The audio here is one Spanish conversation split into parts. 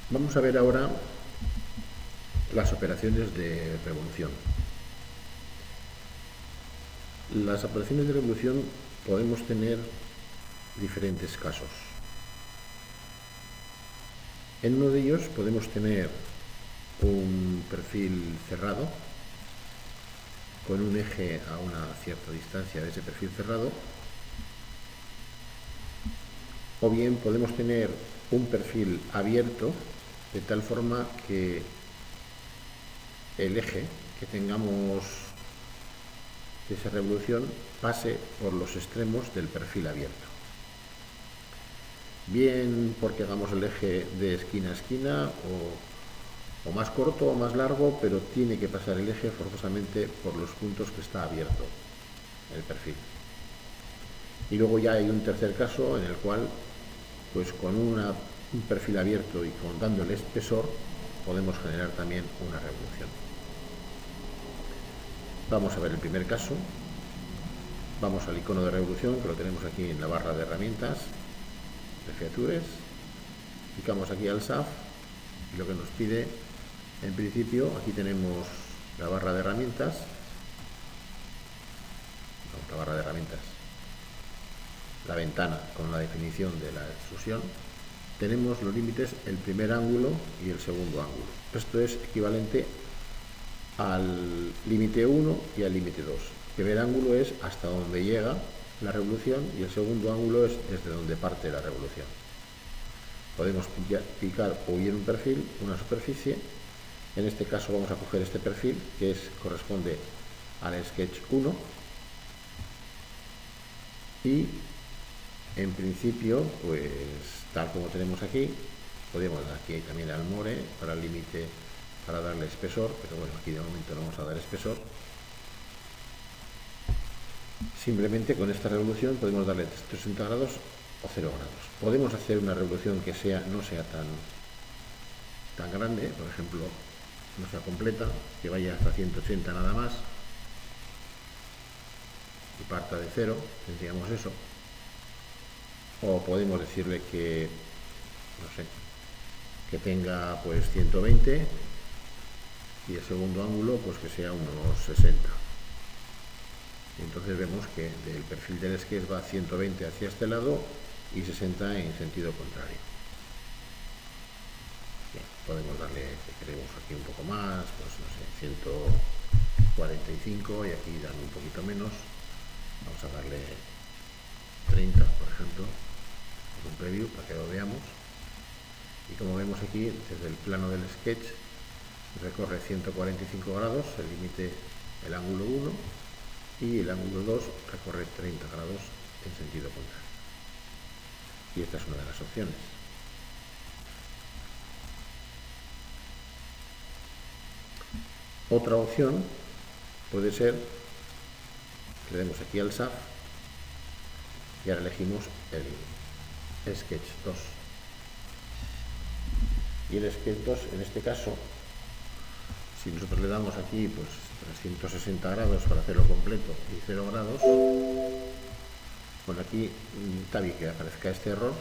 Vamos a ver ahora las operaciones de revolución. Las operaciones de revolución podemos tener diferentes casos. En uno de ellos podemos tener un perfil cerrado con un eje a una cierta distancia de ese perfil cerrado, o bien podemos tener un perfil abierto de tal forma que el eje que tengamos de esa revolución pase por los extremos del perfil abierto. Bien porque hagamos el eje de esquina a esquina o más corto o más largo, pero tiene que pasar el eje forzosamente por los puntos que está abierto el perfil. Y luego ya hay un tercer caso en el cual, pues con un perfil abierto y contando el espesor, podemos generar también una revolución. Vamos a ver el primer caso. Vamos al icono de revolución, que lo tenemos aquí en la barra de herramientas, de features. Clicamos aquí al SAF y lo que nos pide, en principio, aquí tenemos la barra de herramientas. No, la barra de herramientas. La ventana con la definición de la extrusión. Tenemos los límites, el primer ángulo y el segundo ángulo. Esto es equivalente al límite 1 y al límite 2. El primer ángulo es hasta donde llega la revolución y el segundo ángulo es desde donde parte la revolución. Podemos picar o bien un perfil, una superficie. En este caso vamos a coger este perfil que corresponde al sketch 1 y en principio, pues tal como tenemos aquí, podemos dar aquí también al more para el límite, para darle espesor, pero bueno, aquí de momento no vamos a dar espesor. Simplemente con esta revolución podemos darle 360 grados o 0 grados. Podemos hacer una revolución que no sea tan grande, por ejemplo, no sea completa, que vaya hasta 180 nada más y parta de 0, tendríamos eso. O podemos decirle que, no sé, que tenga pues 120 y el segundo ángulo pues que sea unos 60. Y entonces vemos que del perfil del sketch va 120 hacia este lado y 60 en sentido contrario. Bien, podemos darle, si queremos aquí un poco más, pues no sé, 145 y aquí darle un poquito menos. Vamos a darle 30, por ejemplo, un preview para que lo veamos. Y como vemos aquí, desde el plano del sketch recorre 145 grados, el límite, el ángulo 1, y el ángulo 2 recorre 30 grados en sentido contrario. Y esta es una de las opciones. Otra opción puede ser que le demos aquí al SAF y ahora elegimos el sketch 2. Y el sketch 2, en este caso, si nosotros le damos aquí pues 360 grados para hacerlo completo y 0 grados, bueno, aquí está bien que aparezca este error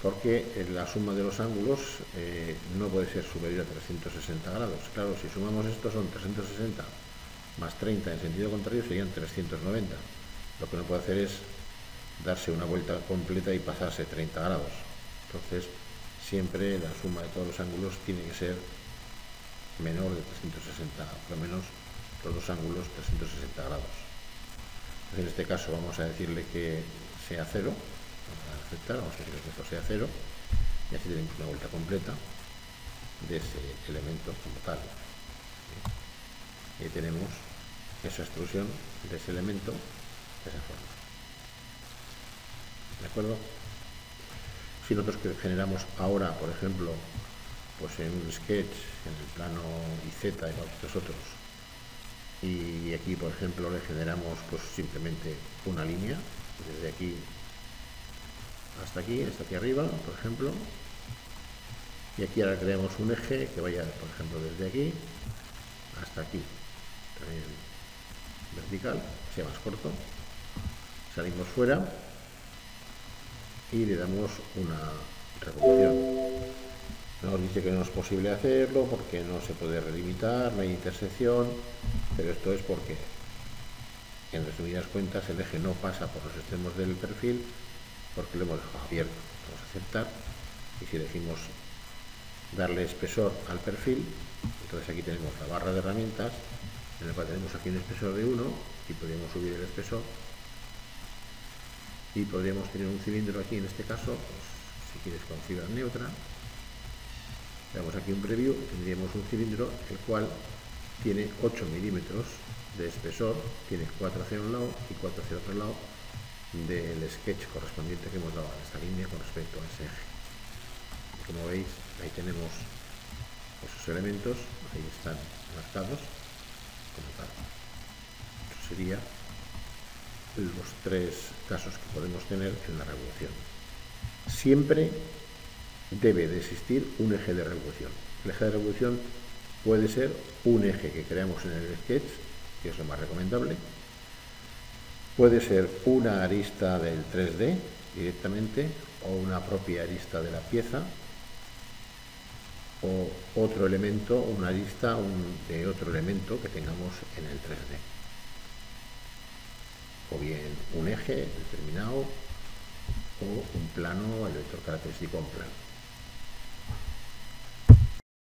porque la suma de los ángulos no puede ser superior a 360 grados. Claro, si sumamos esto son 360 más 30 en sentido contrario serían 390. Lo que no puede hacer es darse una vuelta completa y pasarse 30 grados. Entonces, siempre la suma de todos los ángulos tiene que ser menor de 360, por lo menos los dos ángulos 360 grados. Entonces, en este caso vamos a decirle que sea 0, vamos a aceptar, vamos a decirle que esto sea 0 y así tenemos una vuelta completa de ese elemento como tal. Y tenemos esa extrusión de ese elemento de esa forma. ¿De acuerdo? Si nosotros generamos ahora, por ejemplo, pues en un sketch, en el plano IZ y estos otros, y aquí, por ejemplo, le generamos pues simplemente una línea, desde aquí hasta aquí arriba, por ejemplo, y aquí ahora creamos un eje que vaya, por ejemplo, desde aquí hasta aquí, también vertical, sea más corto. Salimos fuera y le damos una revolución. nos dice que no es posible hacerlo porque no se puede relimitar, no hay intersección, pero esto es porque, en resumidas cuentas, el eje no pasa por los extremos del perfil porque lo hemos dejado abierto. Vamos a aceptar, y si elegimos darle espesor al perfil, entonces aquí tenemos la barra de herramientas, en la cual tenemos aquí un espesor de 1 y podríamos subir el espesor, y podríamos tener un cilindro aquí, en este caso, pues, si quieres con fibra neutra. Veamos aquí un preview, tendríamos un cilindro el cual tiene 8 milímetros de espesor, tiene 4 hacia un lado y 4 hacia otro lado del sketch correspondiente que hemos dado a esta línea con respecto a ese eje. Como veis, ahí tenemos esos elementos, ahí están marcados como tal. Eso sería los 3 casos que podemos tener en la revolución. Siempre debe de existir un eje de revolución. El eje de revolución puede ser un eje que creamos en el sketch, que es lo más recomendable. Puede ser una arista del 3D directamente, o una propia arista de la pieza, o otro elemento, una arista de otro elemento que tengamos en el 3D. O bien un eje determinado, o un plano, el vector característico un plano.